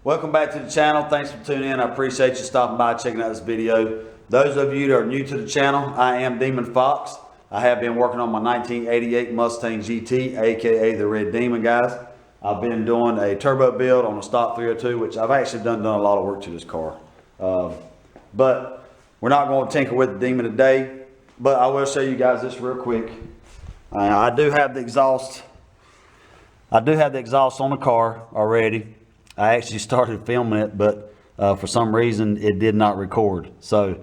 Welcome back to the channel. Thanks for tuning in. I appreciate you stopping by, checking out this video. Those of you that are new to the channel, I am Demon Fox. I have been working on my 1988 Mustang GT, aka the Red Demon, guys. I've been doing a turbo build on a stock 302, which I've actually done a lot of work to this car. But we're not going to tinker with the Demon today, but I will show you guys this real quick. I do have the exhaust. I do have the exhaust on the car already. I actually started filming it, but for some reason it did not record. So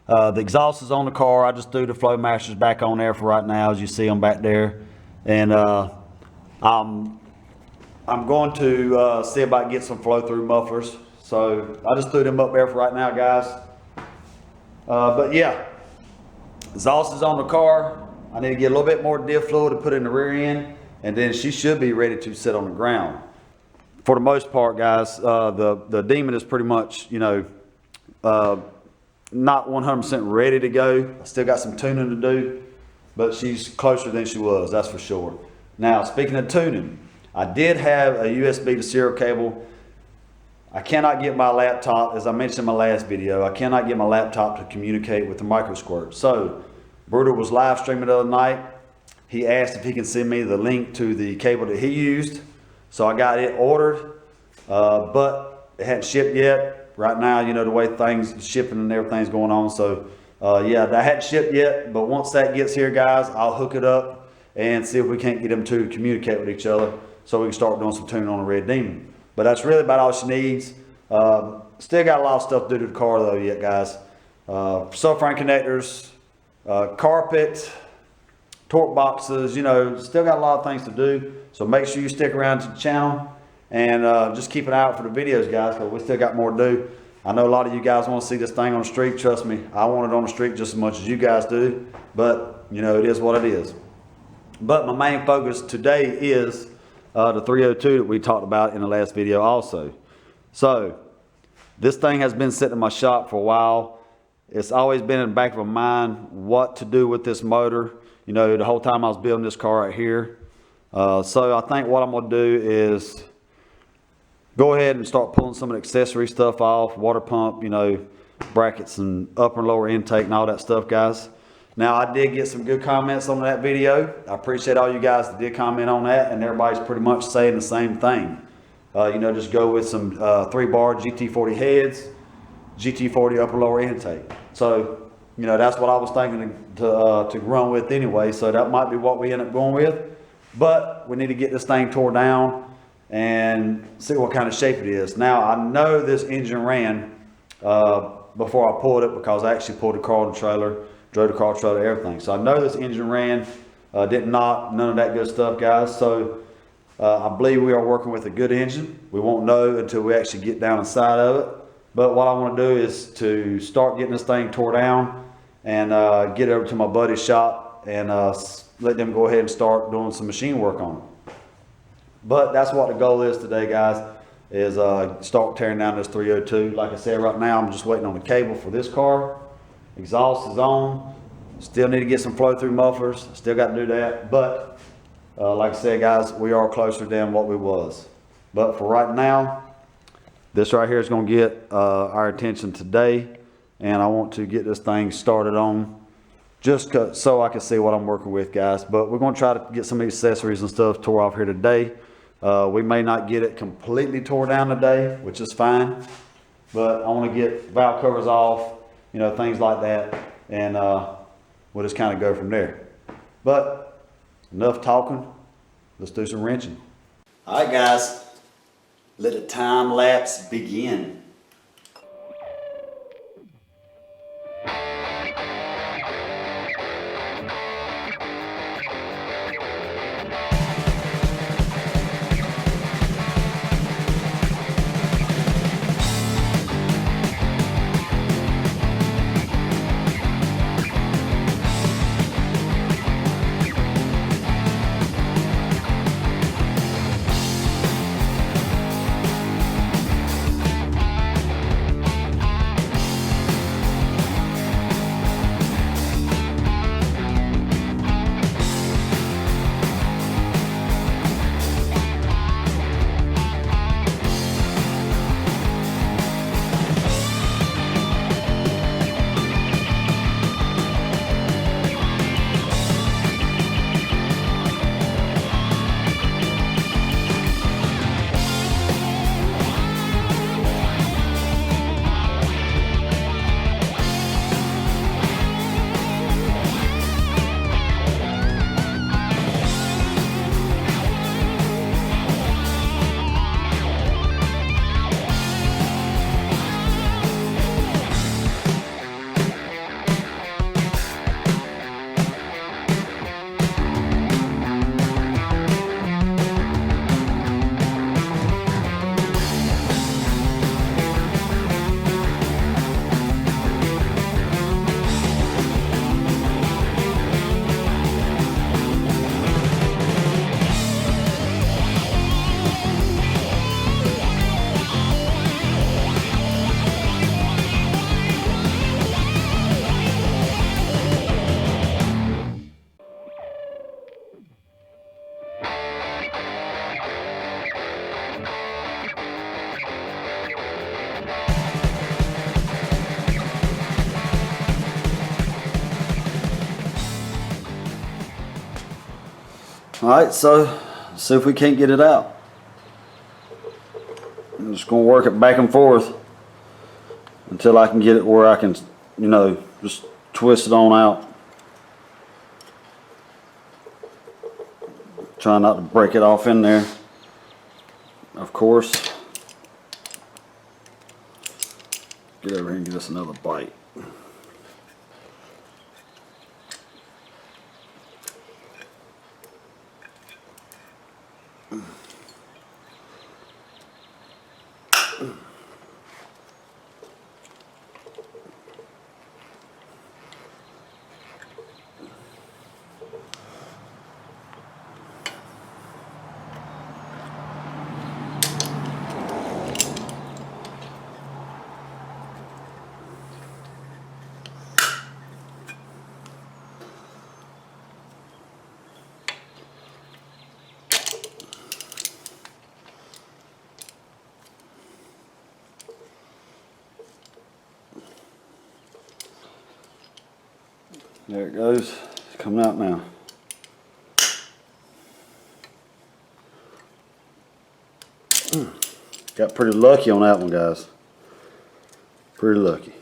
the exhaust is on the car. I just threw the flow masters back on there for right now, as you see them back there. And I'm going to see about get some flow through mufflers. So I just threw them up there for right now, guys. But yeah, exhaust is on the car. I need to get a little bit more diff fluid to put in the rear end, and then she should be ready to sit on the ground. For the most part, guys, the Demon is pretty much, you know, not 100% ready to go. I still got some tuning to do, but she's closer than she was, that's for sure. Now, speaking of tuning, I did have a USB to serial cable. I cannot get my laptop, as I mentioned in my last video, I cannot get my laptop to communicate with the micro squirt. So, Bruder was live streaming the other night. He asked if he can send me the link to the cable that he used. So I got it ordered, but it hadn't shipped yet. Right now, you know, the way things, shipping and everything's going on. So yeah, that hadn't shipped yet, but once that gets here, guys, I'll hook it up and see if we can't get them to communicate with each other so we can start doing some tuning on the Red Demon. But that's really about all she needs. Still got a lot of stuff to do to the car though yet, guys. Subframe connectors, carpet, torque boxes, you know, still got a lot of things to do. So make sure you stick around to the channel and just keep an eye out for the videos, guys, because we still got more to do. I know a lot of you guys want to see this thing on the street. Trust me, I want it on the street just as much as you guys do. But, you know, it is what it is. But my main focus today is the 302 that we talked about in the last video also. So this thing has been sitting in my shop for a while. It's always been in the back of my mind what to do with this motor. You know, the whole time I was building this car right here. So I think what I'm going to do is go ahead and start pulling some of the accessory stuff off, water pump, you know, brackets and upper and lower intake and all that stuff, guys. Now, I did get some good comments on that video. I appreciate all you guys that did comment on that, and everybody's pretty much saying the same thing. You know, just go with some 3-bar GT40 heads, GT40 upper lower intake. So, you know, that's what I was thinking to run with anyway. So that might be what we end up going with. But we need to get this thing tore down and see what kind of shape it is. Now, I know this engine ran before I pulled it, because I actually pulled the car on the trailer, drove the car trailer, everything. So I know this engine ran, didn't knock, none of that good stuff, guys. So I believe we are working with a good engine. We won't know until we actually get down inside of it. But what I want to do is to start getting this thing tore down and get over to my buddy's shop and let them go ahead and start doing some machine work on it. But that's what the goal is today, guys, is start tearing down this 302. Like I said, right now I'm just waiting on the cable for this car. Exhaust is on. Still need to get some flow through mufflers. Still got to do that. But like I said, guys, we are closer than what we was. But for right now, this right here is going to get our attention today. And I want to get this thing started on, just so I can see what I'm working with, guys. But we're going to try to get some of these accessories and stuff tore off here today. We may not get it completely tore down today, which is fine. But I want to get valve covers off, you know, things like that. And we'll just kind of go from there. But enough talking. Let's do some wrenching. All right, guys. Let the time lapse begin. Alright, so see if we can't get it out. I'm just going to work it back and forth until I can get it where I can, you know, just twist it on out. Try not to break it off in there, of course. Get over here and give us another bite. There it goes. It's coming out now. Got pretty lucky on that one, guys. Pretty lucky.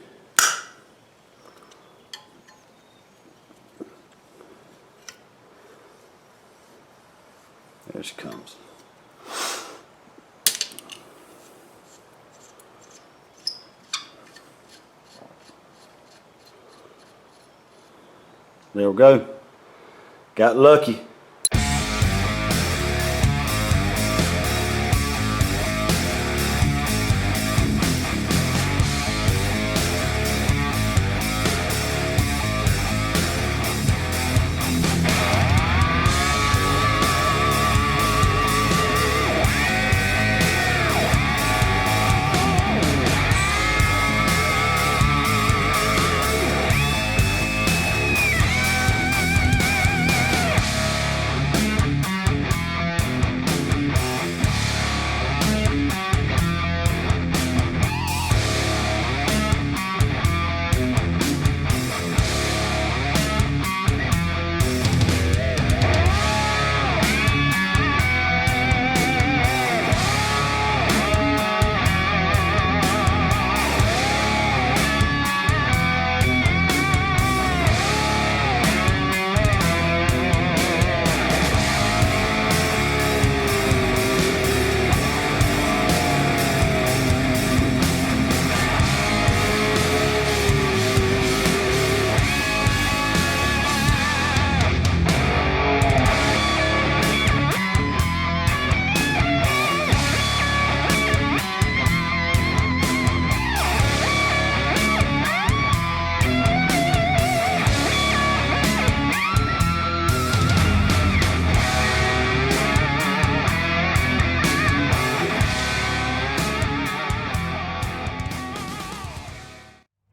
There she comes. There we go. Got lucky.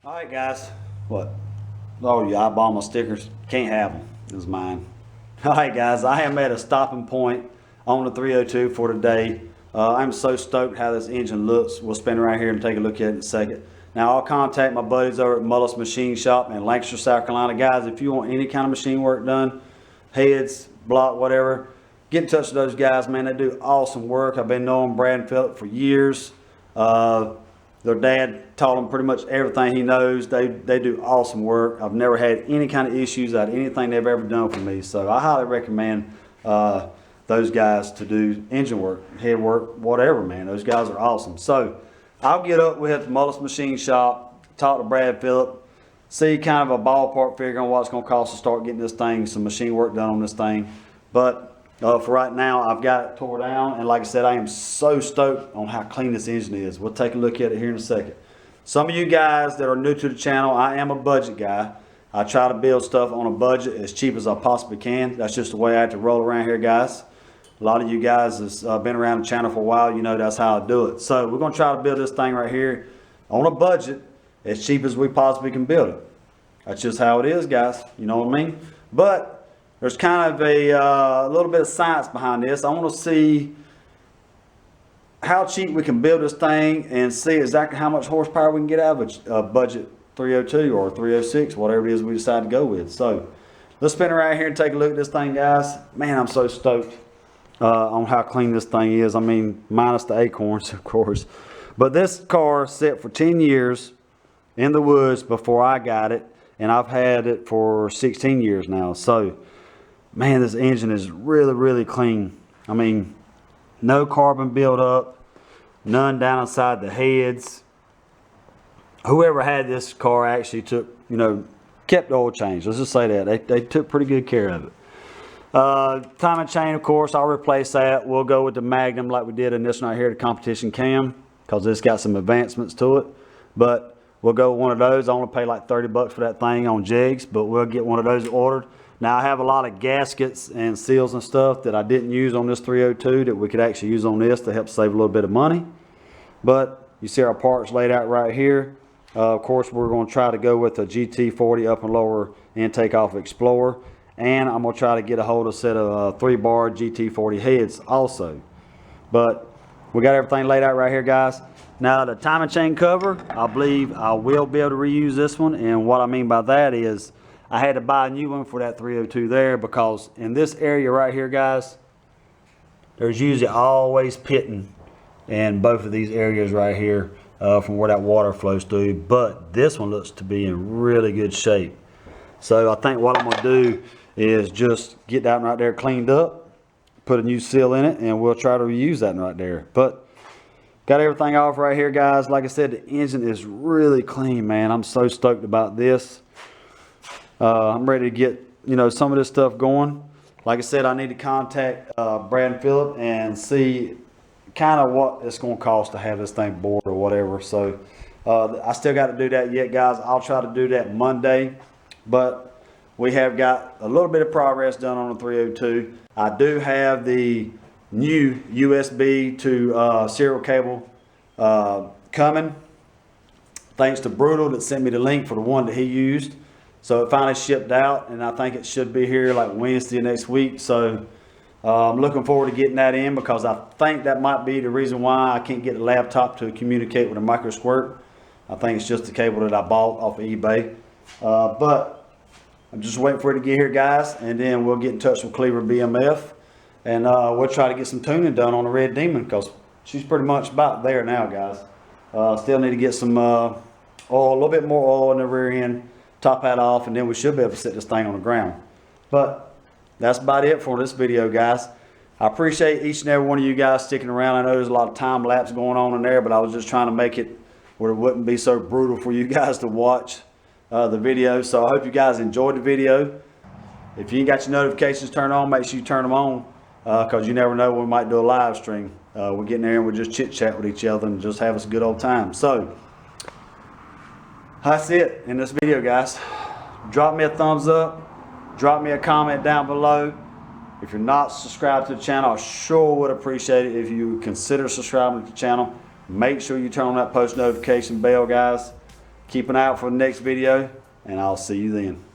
Alright guys, what? Oh, you eyeball my stickers? Can't have them. This is mine. Alright guys, I am at a stopping point on the 302 for today. I'm so stoked how this engine looks. We'll spin right here and take a look at it in a second. Now I'll contact my buddies over at Mullis Machine Shop in Lancaster, South Carolina. Guys, if you want any kind of machine work done, heads, block, whatever, get in touch with those guys, man. They do awesome work. I've been knowing Brad and Phillip for years. Their dad taught them pretty much everything he knows. They do awesome work. I've never had any kind of issues out of anything they've ever done for me. So I highly recommend those guys to do engine work, head work, whatever, man. Those guys are awesome. So I'll get up with Mullis Machine Shop, talk to Brad Phillip, see kind of a ballpark figure on what it's going to cost to start getting this thing, some machine work done on this thing. But for right now, I've got it tore down, and like I said, I am so stoked on how clean this engine is. We'll take a look at it here in a second. Some of you guys that are new to the channel, I am a budget guy. I try to build stuff on a budget as cheap as I possibly can. That's just the way I have to roll around here, guys. A lot of you guys has been around the channel for a while. You know that's how I do it. So we're going to try to build this thing right here on a budget as cheap as we possibly can build it. That's just how it is, guys. You know what I mean? But there's kind of a little bit of science behind this. I want to see how cheap we can build this thing and see exactly how much horsepower we can get out of a budget 302 or 306, whatever it is we decide to go with. So let's spin around here and take a look at this thing, guys. Man, I'm so stoked on how clean this thing is. I mean, minus the acorns, of course. But this car sat for 10 years in the woods before I got it, and I've had it for 16 years now. So, man, this engine is really, really clean. I mean, no carbon buildup, none down inside the heads. Whoever had this car actually took, kept the oil change. Let's just say that. They took pretty good care of it. Timing chain, of course, I'll replace that. We'll go with the Magnum like we did in this one right here, the competition cam, because it's got some advancements to it. But we'll go with one of those. I only pay like 30 bucks for that thing on jigs, but we'll get one of those ordered. Now, I have a lot of gaskets and seals and stuff that I didn't use on this 302 that we could actually use on this to help save a little bit of money. But you see our parts laid out right here. Of course, we're going to try to go with a GT40 up and lower intake off Explorer. And I'm going to try to get a hold of a set of 3-bar GT40 heads also. But we got everything laid out right here, guys. Now, the timing chain cover, I believe I will be able to reuse this one. And what I mean by that is I had to buy a new one for that 302 there, because in this area right here, guys, there's usually always pitting in both of these areas right here from where that water flows through. But this one looks to be in really good shape. So I think what I'm going to do is just get that one right there cleaned up, put a new seal in it, and we'll try to reuse that one right there. But got everything off right here, guys. Like I said, the engine is really clean, man. I'm so stoked about this. I'm ready to get, some of this stuff going. Like I said, I need to contact Brad and Phillip and see kind of what it's going to cost to have this thing bored or whatever. So I still got to do that yet, guys. I'll try to do that Monday. But we have got a little bit of progress done on the 302. I do have the new USB to serial cable coming. Thanks to Brutal that sent me the link for the one that he used. So it finally shipped out, and I think it should be here like Wednesday next week. So I'm looking forward to getting that in, because I think that might be the reason why I can't get the laptop to communicate with a micro squirt. I think it's just the cable that I bought off of eBay. But I'm just waiting for it to get here, guys, and then we'll get in touch with Cleaver BMF, and we'll try to get some tuning done on the Red Demon, because she's pretty much about there now, guys. Still need to get some oil, a little bit more oil in the rear end, top that off, and then we should be able to set this thing on the ground. But that's about it for this video, guys. I appreciate each and every one of you guys sticking around. I know there's a lot of time lapse going on in there, but I was just trying to make it where it wouldn't be so brutal for you guys to watch the video. So I hope you guys enjoyed the video. If you ain't got your notifications turned on, make sure you turn them on, because you never know when we might do a live stream. We're getting there and we'll just chit chat with each other and just have us a good old time. So that's it in this video, guys. Drop me a thumbs up, drop me a comment down below. If you're not subscribed to the channel, I sure would appreciate it if you consider subscribing to the channel. Make sure you turn on that post notification bell, guys. Keep an eye out for the next video, and I'll see you then.